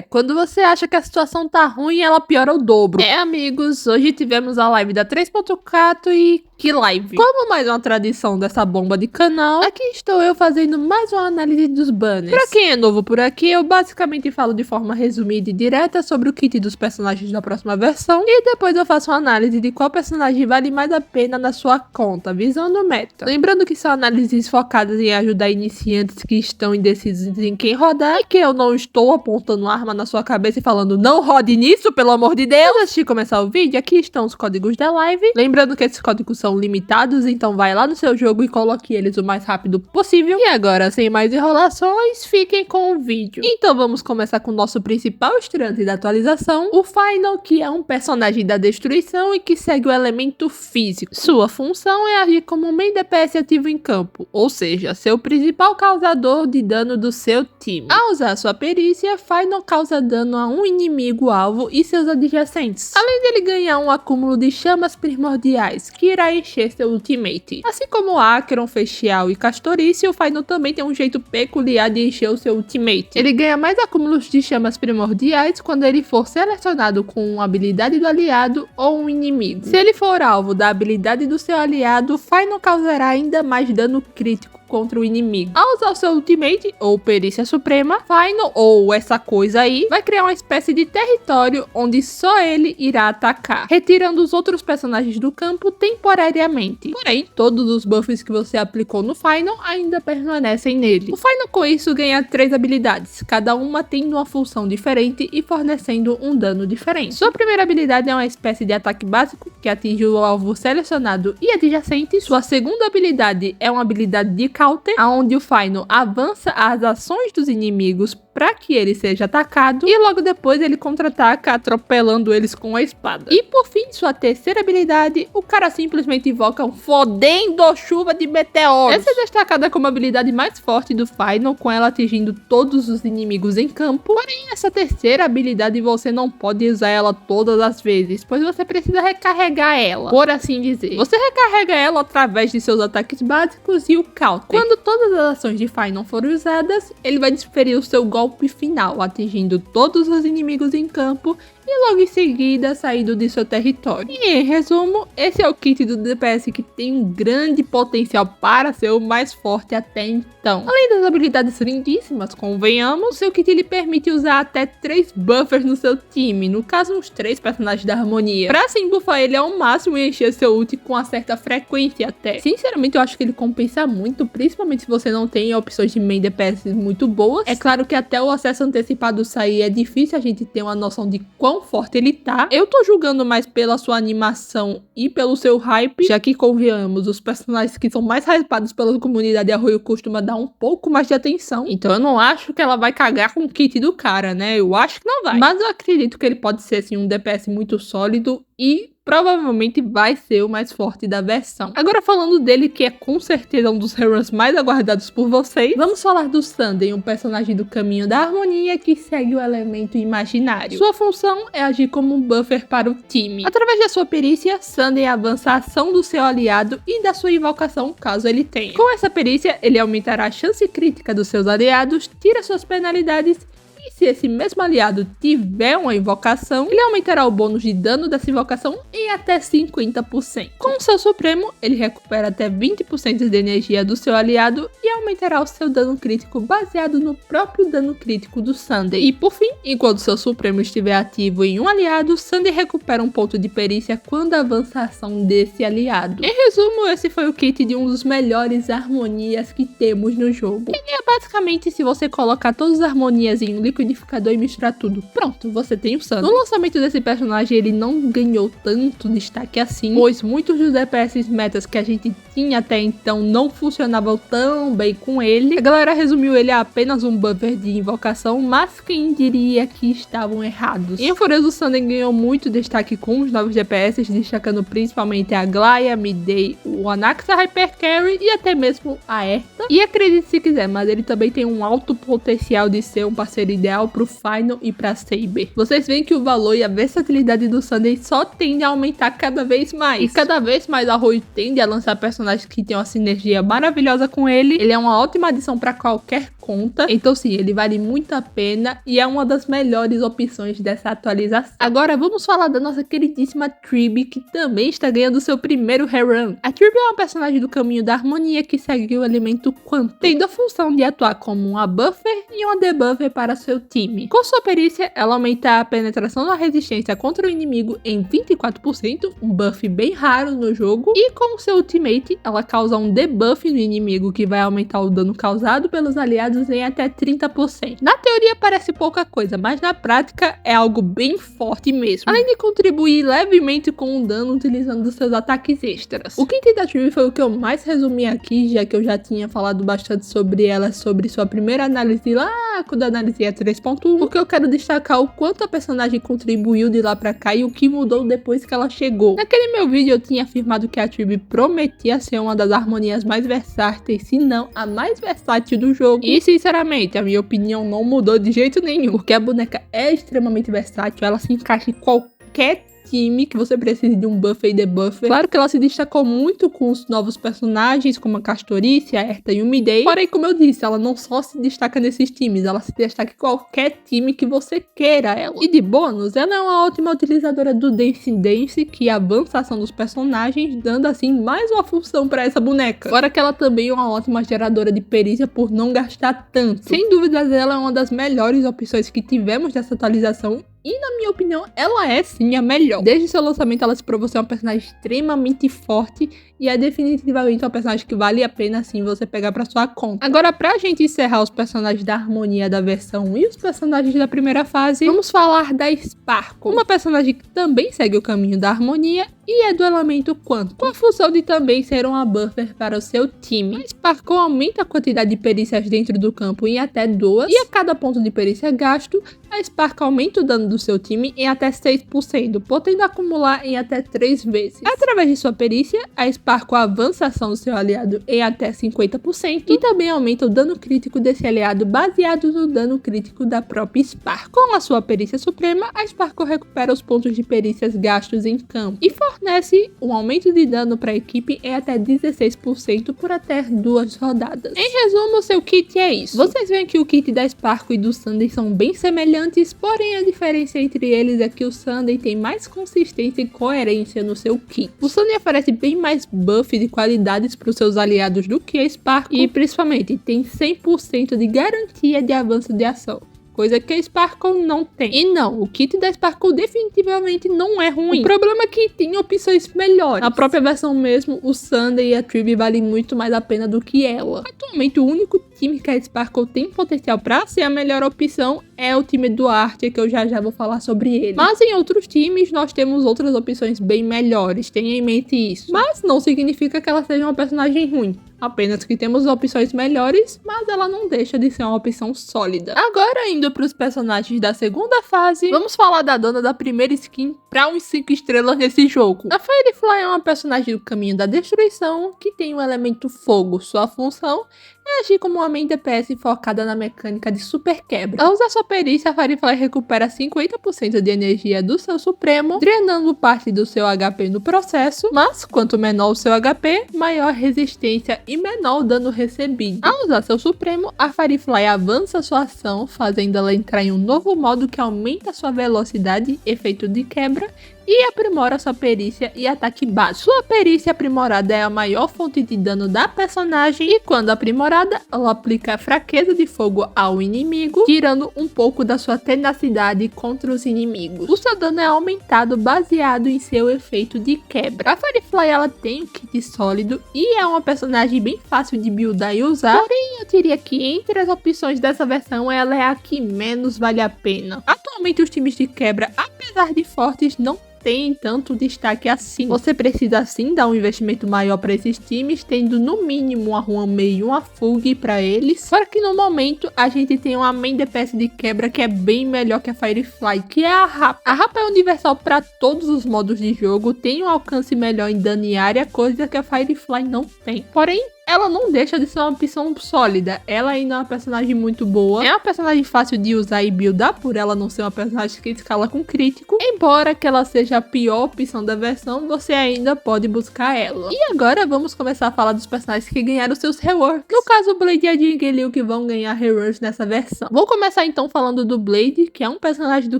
quando você acha que a situação tá ruim, ela piora o dobro. Amigos, hoje tivemos a live da 3.4 e que live! Como mais uma tradição dessa bomba de canal, aqui estou eu fazendo mais uma análise dos banners. Pra quem é novo por aqui, eu basicamente falo de forma resumida e direta sobre o kit dos personagens da próxima versão, e depois eu faço uma análise de qual personagem vale mais a pena na sua conta, visando o meta. Lembrando que são análises focadas em ajudar iniciantes que estão indecisos em quem rodar, e que eu não estou apontando arma na sua cabeça e falando não rode nisso, pelo amor de Deus! Antes de começar o vídeo, aqui estão os códigos da live. Lembrando que esses códigos são limitados, então vai lá no seu jogo e coloque eles o mais rápido possível. E agora, sem mais enrolações, fiquem com o vídeo. Então vamos começar com o nosso principal estreante da atualização, o Final, que é um personagem da destruição e que segue o elemento físico. Sua função é agir como um main DPS ativo em campo, ou seja, ser o principal causador de dano do seu time. Ao usar sua perícia, Final causa dano a um inimigo alvo e seus adjacentes, além dele ganhar um acúmulo de chamas primordiais, que irá encher seu ultimate. Assim como Acheron, Festial e Castorice, o Final também tem um jeito peculiar de encher o seu ultimate. Ele ganha mais acúmulos de chamas primordiais quando ele for selecionado com uma habilidade do aliado ou um inimigo. Se ele for alvo da habilidade do seu aliado, o Final causará ainda mais dano crítico contra o inimigo. Ao usar o seu ultimate, ou perícia suprema, Final, ou essa coisa aí, vai criar uma espécie de território onde só ele irá atacar, retirando os outros personagens do campo temporariamente. Porém, todos os buffs que você aplicou no Final ainda permanecem nele. O Final com isso ganha 3 habilidades, cada uma tendo uma função diferente e fornecendo um dano diferente. Sua primeira habilidade é uma espécie de ataque básico, que atinge o alvo selecionado e adjacentes. Sua segunda habilidade é uma habilidade de counter, onde o Final avança as ações dos inimigos para que ele seja atacado, e logo depois ele contra-ataca atropelando eles com a espada. E por fim, sua terceira habilidade, o cara simplesmente invoca um fodendo chuva de meteoros. Essa é destacada como a habilidade mais forte do Final, com ela atingindo todos os inimigos em campo. Porém, essa terceira habilidade você não pode usar ela todas as vezes, pois você precisa recarregar ela, por assim dizer. Você recarrega ela através de seus ataques básicos e o counter. Quando todas as ações de Final forem usadas, ele vai desferir o seu golpe final, atingindo todos os inimigos em campo e logo em seguida saindo de seu território. E em resumo, esse é o kit do DPS que tem um grande potencial para ser o mais forte até então. Além das habilidades lindíssimas, convenhamos, seu kit lhe permite usar até 3 buffers no seu time, no caso uns 3 personagens da harmonia, pra assim buffar ele ao máximo e encher seu ult com uma certa frequência até. Sinceramente, eu acho que ele compensa muito, principalmente se você não tem opções de main DPS muito boas. É claro que até o acesso antecipado sair é difícil a gente ter uma noção de quão forte ele tá. Eu tô julgando mais pela sua animação e pelo seu hype, já que convenhamos, os personagens que são mais hypados pela comunidade Arroio costuma dar um pouco mais de atenção. Então eu não acho que ela vai cagar com o kit do cara, né? Eu acho que não vai. Mas eu acredito que ele pode ser, assim, um DPS muito sólido e provavelmente vai ser o mais forte da versão. Agora falando dele, que é com certeza um dos heroes mais aguardados por vocês, vamos falar do Sanden, um personagem do caminho da harmonia que segue o elemento imaginário. Sua função é agir como um buffer para o time. Através da sua perícia, Sanden avança a ação do seu aliado e da sua invocação, caso ele tenha. Com essa perícia, ele aumentará a chance crítica dos seus aliados, tira suas penalidades. E se esse mesmo aliado tiver uma invocação, ele aumentará o bônus de dano dessa invocação em até 50%. Com o seu supremo, ele recupera até 20% de energia do seu aliado e aumentará o seu dano crítico baseado no próprio dano crítico do Sanden. E por fim, enquanto seu supremo estiver ativo em um aliado, Sanden recupera um ponto de perícia quando avança a ação desse aliado. Em resumo, esse foi o kit de um dos melhores harmonias que temos no jogo. Ele é basicamente se você colocar todas as harmonias em um liquidificador e misturar tudo. Pronto, você tem o Sanden. No lançamento desse personagem, ele não ganhou tanto destaque assim, pois muitos dos DPS metas que a gente tinha até então não funcionavam tão bem com ele. A galera resumiu ele a apenas um buffer de invocação, mas quem diria que estavam errados. Em Furioso, o Sanden ganhou muito destaque com os novos DPS, destacando principalmente a Glaia, Midday, o Anaxa Hypercarry e até mesmo a Erta. E acredite se quiser, mas ele também tem um alto potencial de ser um parceiro ideal real pro Final e pra Saber. Vocês veem que o valor e a versatilidade do Sunday só tende a aumentar cada vez mais. E cada vez mais a Rui tende a lançar personagens que tem uma sinergia maravilhosa com ele. Ele é uma ótima adição pra qualquer conta. Então sim, ele vale muito a pena e é uma das melhores opções dessa atualização. Agora vamos falar da nossa queridíssima Tribby, que também está ganhando seu primeiro rerun. A Tribby é uma personagem do caminho da harmonia que segue o elemento Quantum, tendo a função de atuar como uma buffer e uma debuffer para seu time. Com sua perícia, ela aumenta a penetração da resistência contra o inimigo em 24%, um buff bem raro no jogo, e com seu ultimate, ela causa um debuff no inimigo que vai aumentar o dano causado pelos aliados em até 30%. Na teoria parece pouca coisa, mas na prática é algo bem forte mesmo, além de contribuir levemente com o dano utilizando seus ataques extras. O kit da Tribby foi o que eu mais resumi aqui, já que eu já tinha falado bastante sobre ela, sobre sua primeira análise lá, quando eu analisei a 3.1, porque eu quero destacar o quanto a personagem contribuiu de lá pra cá e o que mudou depois que ela chegou. Naquele meu vídeo eu tinha afirmado que a Tribby prometia ser uma das harmonias mais versáteis, se não a mais versátil do jogo, e sinceramente a minha opinião não mudou de jeito nenhum, porque a boneca é extremamente versátil, ela se encaixa em qualquer time que você precise de um buffer e debuffer. Claro que ela se destacou muito com os novos personagens, como a Castorice, a Erta e o Midday. Porém, como eu disse, ela não só se destaca nesses times, ela se destaca em qualquer time que você queira ela. E de bônus, ela é uma ótima utilizadora do Dance Dance, que avança a ação dos personagens, dando assim mais uma função para essa boneca. Fora que ela também é uma ótima geradora de perícia por não gastar tanto. Sem dúvidas, ela é uma das melhores opções que tivemos dessa atualização. E na minha opinião, ela é sim a melhor. Desde seu lançamento, ela se provou ser uma personagem extremamente forte e é definitivamente uma personagem que vale a pena sim você pegar pra sua conta. Agora, pra gente encerrar os personagens da harmonia da versão 1 e os personagens da primeira fase, vamos falar da Sparkle, uma personagem que também segue o caminho da harmonia e é do elemento Quantum, com a função de também ser uma buffer para o seu time. A Sparkle aumenta a quantidade de perícias dentro do campo em até 2, e a cada ponto de perícia gasto, a Sparkle aumenta o dano do seu time em até 6%, podendo acumular em até 3 vezes. Através de sua perícia, a Sparkle avança a ação do seu aliado em até 50% e também aumenta o dano crítico desse aliado baseado no dano crítico da própria Sparkle. Com a sua perícia suprema, a Sparkle recupera os pontos de perícias gastos em campo e fornece um aumento de dano para a equipe em até 16% por até 2 rodadas. Em resumo, seu kit é isso. Vocês veem que o kit da Sparkle e do Sunday são bem semelhantes, porém a diferença entre eles é que o Sunday tem mais consistência e coerência no seu kit. O Sunday oferece bem mais buff de qualidades para os seus aliados do que a Sparkle e principalmente tem 100% de garantia de avanço de ação, coisa que a Sparkle não tem. E não, o kit da Sparkle definitivamente não é ruim. O problema é que tem opções melhores. Na própria versão mesmo, o Sunday e a Tribby valem muito mais a pena do que ela. Atualmente, o único time que a Sparkle tem potencial para ser a melhor opção é o time do Archer, que eu já vou falar sobre ele. Mas em outros times, nós temos outras opções bem melhores, tenha em mente isso. Mas não significa que ela seja uma personagem ruim. Apenas que temos opções melhores, mas ela não deixa de ser uma opção sólida. Agora, indo para os personagens da segunda fase, vamos falar da dona da primeira skin para uns 5 estrelas nesse jogo. A Firefly é uma personagem do caminho da destruição que tem o elemento fogo. Sua função é agir como uma main DPS focada na mecânica de super quebra. Ao usar sua perícia, a Firefly recupera 50% de energia do seu supremo, drenando parte do seu HP no processo, mas quanto menor o seu HP, maior resistência e menor o dano recebido. Ao usar seu supremo, a Firefly avança sua ação, fazendo ela entrar em um novo modo que aumenta sua velocidade, efeito de quebra, e aprimora sua perícia e ataque básico. Sua perícia aprimorada é a maior fonte de dano da personagem e quando aprimorada, ela aplica a fraqueza de fogo ao inimigo, tirando um pouco da sua tenacidade contra os inimigos. O seu dano é aumentado baseado em seu efeito de quebra. A Firefly ela tem um kit sólido e é uma personagem bem fácil de buildar e usar, porém eu diria que entre as opções dessa versão ela é a que menos vale a pena. Atualmente os times de quebra, apesar de fortes, não tem tanto destaque assim. Você precisa sim dar um investimento maior para esses times, tendo no mínimo uma Huanmei e uma Fug para eles. Fora que no momento a gente tem uma main DPS de quebra que é bem melhor que a Firefly, que é a Rapa. A Rapa é universal para todos os modos de jogo, tem um alcance melhor em dano e área, coisa que a Firefly não tem. Porém, ela não deixa de ser uma opção sólida. Ela ainda é uma personagem muito boa. É uma personagem fácil de usar e buildar, por ela não ser uma personagem que escala com crítico. Embora que ela seja a pior opção da versão, você ainda pode buscar ela. E agora vamos começar a falar dos personagens que ganharam seus reworks. No caso, o Blade e a Jingliu que vão ganhar reworks nessa versão. Vou começar então falando do Blade, que é um personagem do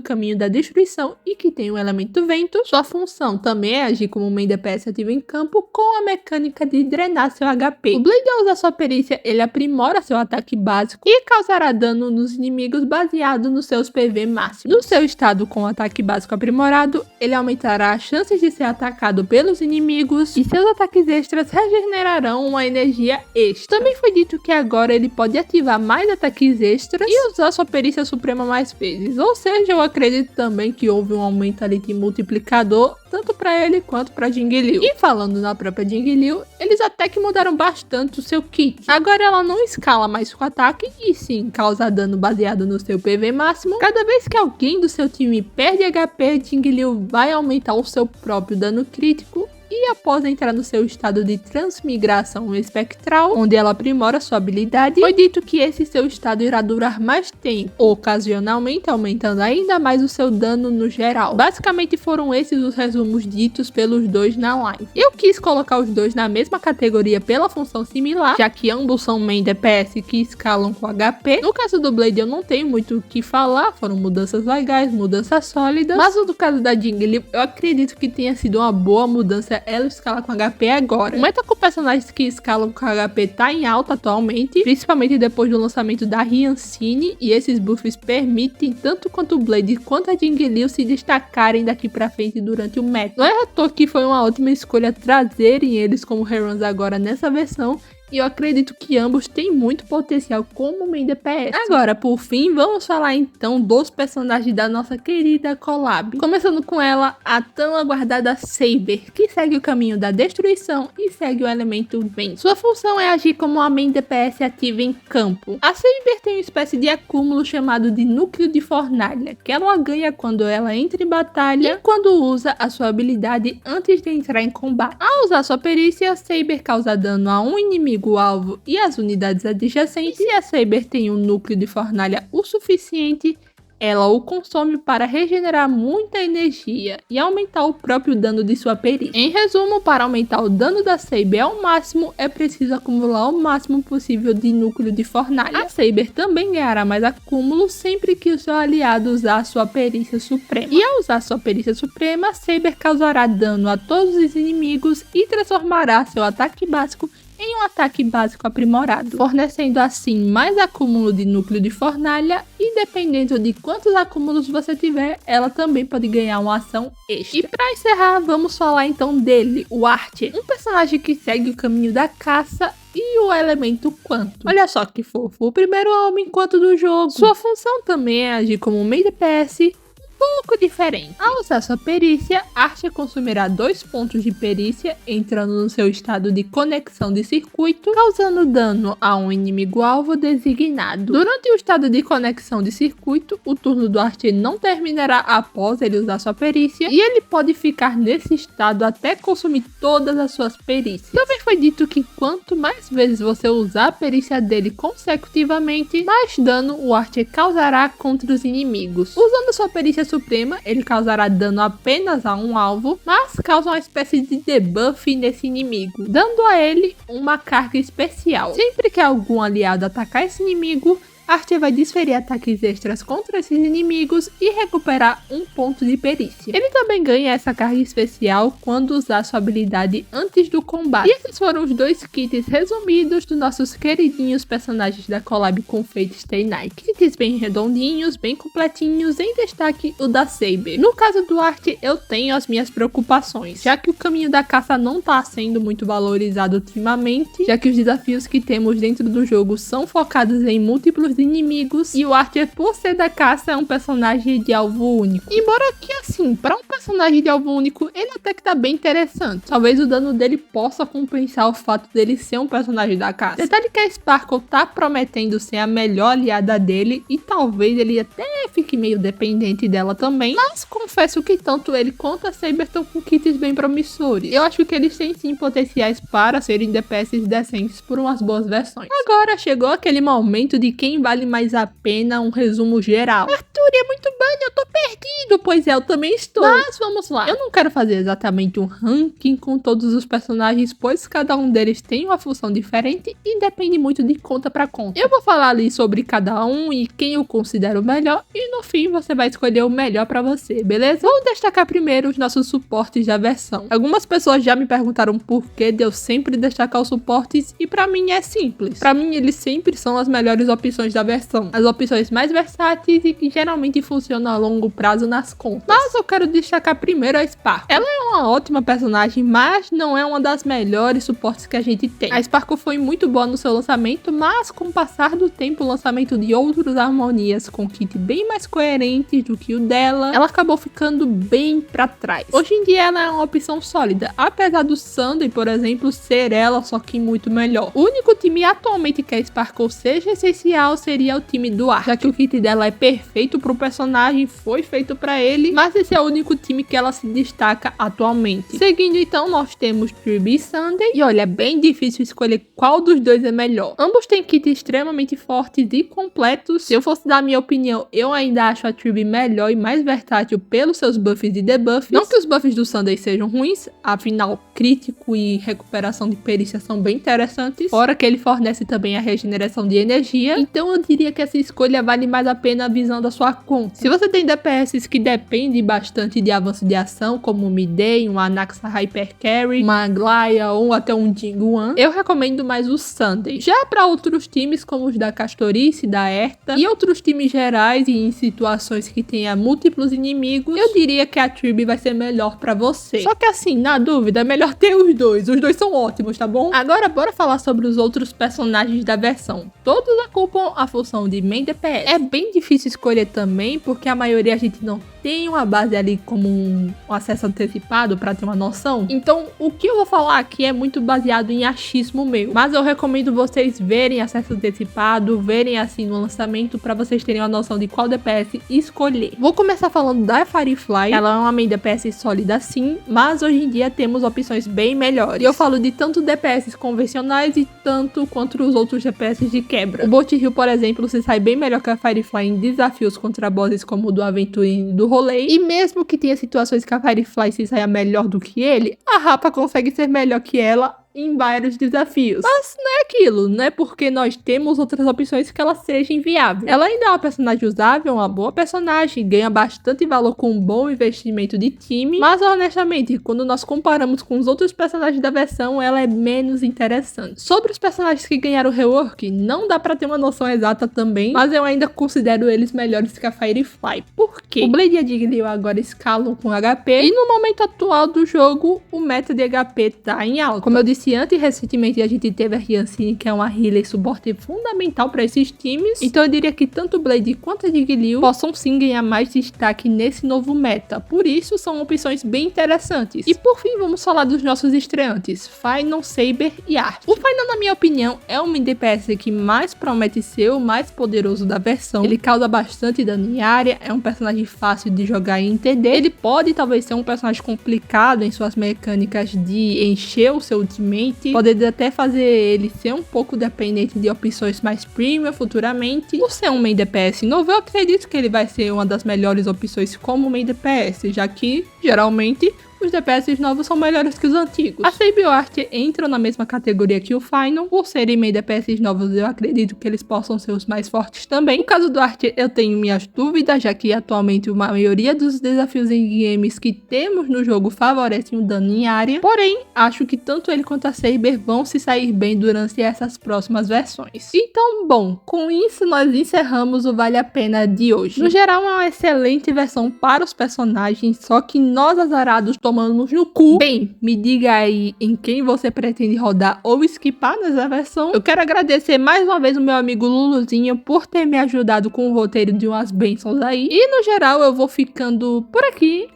caminho da destruição e que tem o elemento vento. Sua função também é agir como um main DPS ativo em campo com a mecânica de drenar seu HP. O Blade, ao usar sua perícia, ele aprimora seu ataque básico e causará dano nos inimigos baseado nos seus PV máximos. No seu estado com o ataque básico aprimorado, ele aumentará as chances de ser atacado pelos inimigos e seus ataques extras regenerarão uma energia extra. Também foi dito que agora ele pode ativar mais ataques extras e usar sua perícia suprema mais vezes. Ou seja, eu acredito também que houve um aumento ali de multiplicador tanto para ele quanto para Jingliu. E falando na própria Jingliu, eles até que mudaram bastante o seu kit. Agora ela não escala mais com ataque e sim causa dano baseado no seu PV máximo. Cada vez que alguém do seu time perde HP, Jingliu vai aumentar o seu próprio dano crítico. E após entrar no seu estado de transmigração espectral, onde ela aprimora sua habilidade, foi dito que esse seu estado irá durar mais tempo, ocasionalmente aumentando ainda mais o seu dano no geral. Basicamente foram esses os resumos ditos pelos dois na live. Eu quis colocar os dois na mesma categoria pela função similar, já que ambos são main DPS que escalam com HP. No caso do Blade eu não tenho muito o que falar, foram mudanças legais, mudanças sólidas, mas no caso da Jingliu eu acredito que tenha sido uma boa mudança. Ela escala com HP agora. O meta com personagens que escalam com HP tá em alta atualmente, principalmente depois do lançamento da Riancine, e esses buffs permitem tanto quanto o Blade quanto a Jingliu se destacarem daqui pra frente durante o meta. Não é à toa que foi uma ótima escolha trazerem eles como heroes agora nessa versão, e eu acredito que ambos têm muito potencial como main DPS. Agora, por fim, vamos falar então dos personagens da nossa querida collab. Começando com ela, a tão aguardada Saber, que segue o caminho da destruição e segue o elemento vento. Sua função é agir como uma main DPS ativa em campo. A Saber tem uma espécie de acúmulo chamado de núcleo de fornalha, que ela ganha quando ela entra em batalha e quando usa a sua habilidade antes de entrar em combate. Ao usar sua perícia, Saber causa dano a um inimigo alvo e as unidades adjacentes. E se a Saber tem um núcleo de fornalha o suficiente, ela o consome para regenerar muita energia e aumentar o próprio dano de sua perícia. Em resumo, para aumentar o dano da Saber ao máximo, é preciso acumular o máximo possível de núcleo de fornalha. A Saber também ganhará mais acúmulo sempre que o seu aliado usar sua perícia suprema. E ao usar sua perícia suprema, Saber causará dano a todos os inimigos e transformará seu ataque básico em um ataque básico aprimorado, fornecendo assim mais acúmulo de núcleo de fornalha e dependendo de quantos acúmulos você tiver, ela também pode ganhar uma ação extra. E para encerrar, vamos falar então dele, o Archer, um personagem que segue o caminho da caça e o elemento quanto. Olha só que fofo, o primeiro homem quanto do jogo. Sua função também é agir como um meio DPS, pouco diferente. Ao usar sua perícia, Archer consumirá 2 pontos de perícia, entrando no seu estado de conexão de circuito, causando dano a um inimigo-alvo designado. Durante o estado de conexão de circuito, o turno do Archer não terminará após ele usar sua perícia, e ele pode ficar nesse estado até consumir todas as suas perícias. Também foi dito que quanto mais vezes você usar a perícia dele consecutivamente, mais dano o Archer causará contra os inimigos. Usando sua perícia suprema, ele causará dano apenas a um alvo, mas causa uma espécie de debuff nesse inimigo, dando a ele uma carga especial. Sempre que algum aliado atacar esse inimigo, Archer vai desferir ataques extras contra esses inimigos e recuperar 1 ponto de perícia. Ele também ganha essa carga especial quando usar sua habilidade antes do combate. E esses foram os 2 kits resumidos dos nossos queridinhos personagens da collab com Fate Stay Night. Kits bem redondinhos, bem completinhos, em destaque o da Saber. No caso do Archer, eu tenho as minhas preocupações, já que o caminho da caça não está sendo muito valorizado ultimamente, já que os desafios que temos dentro do jogo são focados em múltiplos inimigos e o Archer, por ser da caça, é um personagem de alvo único. Embora que assim, para um personagem de alvo único, ele até que tá bem interessante. Talvez o dano dele possa compensar o fato dele ser um personagem da caça. Detalhe que a Sparkle tá prometendo ser a melhor aliada dele e talvez ele até fique meio dependente dela também, mas confesso confesso que tanto ele quanto a Saber estão com kits bem promissores. Eu acho que eles têm sim potenciais para serem DPS decentes por umas boas versões. Agora chegou aquele momento de quem vale mais a pena, um resumo geral. Arthur, é muito bom, eu tô perdido. Pois é, eu também estou. Mas vamos lá. Eu não quero fazer exatamente um ranking com todos os personagens, pois cada um deles tem uma função diferente e depende muito de conta pra conta. Eu vou falar ali sobre cada um e quem eu considero melhor e no fim você vai escolher o melhor pra você, beleza? Vou destacar primeiro os nossos suportes da versão. Algumas pessoas já me perguntaram por que de eu sempre destacar os suportes e pra mim é simples. Pra mim eles sempre são as melhores opções da versão. As opções mais versáteis e que geralmente funcionam a longo prazo nas contas. Mas eu quero destacar primeiro a Sparkle. Ela é uma ótima personagem, mas não é uma das melhores suportes que a gente tem. A Sparkle foi muito boa no seu lançamento, mas com o passar do tempo, o lançamento de outros harmonias com kit bem mais coerentes do que o dela, ela acabou ficando bem pra trás. Hoje em dia ela é uma opção sólida, apesar do Sunday, por exemplo, ser ela, só que muito melhor. O único time atualmente que a Sparkle seja essencial seria o time do Ar, já que o kit dela é perfeito pro personagem, foi feito pra ele, mas esse é o único time que ela se destaca atualmente. Seguindo então, nós temos Tribby e Sunday, e olha, é bem difícil escolher qual dos dois é melhor. Ambos têm kits extremamente fortes e completos. Se eu fosse dar a minha opinião, eu ainda acho a Tribby melhor e mais versátil pelos seus buffs e debuffs. Não que os buffs do Sunday sejam ruins, afinal, crítico e recuperação de perícia são bem interessantes, fora que ele fornece também a regeneração de energia, então eu diria que essa escolha vale mais a pena visando a sua conta. Se você tem DPS que dependem bastante de avanço de ação, como um Midday, um Anaxa Hyper Carry, uma Aglaia ou até um Jinguan, eu recomendo mais o Sunday. Já para outros times, como os da Castorice, da Erta e outros times gerais e em situações que tenha múltiplos inimigos, eu diria que a Tribby vai ser melhor para você. Só que assim, na dúvida, é melhor ter os dois são ótimos, tá bom? Agora bora falar sobre os outros personagens da versão. Todos ocupam a função de main DPS. É bem difícil escolher também, porque a maioria a gente não tem uma base ali como um acesso antecipado para ter uma noção. Então, o que eu vou falar aqui é muito baseado em achismo meu, mas eu recomendo vocês verem acesso antecipado, verem assim no lançamento para vocês terem uma noção de qual DPS escolher. Vou começar falando da Firefly. Ela é uma main DPS sólida sim, mas hoje em dia temos opções bem melhores. E eu falo de tanto DPS convencionais e tanto quanto os outros DPS de quebra. O Bolt Hill, por exemplo, se sai bem melhor que a Firefly em desafios contra bosses como o do Aventurine do rolê. E mesmo que tenha situações que a Firefly se saia melhor do que ele, a Rapa consegue ser melhor que ela em vários desafios. Mas não é aquilo, não é porque nós temos outras opções que ela seja inviável. Ela ainda é uma personagem usável, uma boa personagem, ganha bastante valor com um bom investimento de time, mas honestamente, quando nós comparamos com os outros personagens da versão, ela é menos interessante. Sobre os personagens que ganharam rework, não dá pra ter uma noção exata também, mas eu ainda considero eles melhores que a Firefly. Por quê? O Blade e a Jiggly agora escalam com HP, e no momento atual do jogo, o meta de HP tá em alta. Como eu disse antes, recentemente a gente teve a Riancine, que é uma healer e suporte fundamental para esses times. Então eu diria que tanto o Blade quanto a Jiggly possam sim ganhar mais destaque nesse novo meta. Por isso, são opções bem interessantes. E por fim, vamos falar dos nossos estreantes, Final, Saber e Art. O Final, na minha opinião, é um DPS que mais promete ser o mais poderoso da versão. Ele causa bastante dano em área, é um personagem fácil de jogar e entender. Ele pode talvez ser um personagem complicado em suas mecânicas de encher o seu ultimate, poder até fazer ele ser um pouco dependente de opções mais premium futuramente. Por ser um main DPS novo, eu acredito que ele vai ser uma das melhores opções como main DPS, já que geralmente os DPS novos são melhores que os antigos. A Saber e o Art entram na mesma categoria que o Final. Por serem meio DPS novos, eu acredito que eles possam ser os mais fortes também. No caso do Art, eu tenho minhas dúvidas, já que atualmente a maioria dos desafios em games que temos no jogo favorecem o dano em área. Porém, acho que tanto ele quanto a Saber vão se sair bem durante essas próximas versões. Então, bom, com isso nós encerramos o Vale a Pena de hoje. No geral, é uma excelente versão para os personagens, só que nós azarados tomamos no cu. Bem, me diga aí em quem você pretende rodar ou skipar nessa versão. Eu quero agradecer mais uma vez o meu amigo Luluzinho por ter me ajudado com o roteiro de umas bênçãos aí. E no geral eu vou ficando por aqui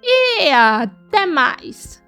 e até mais.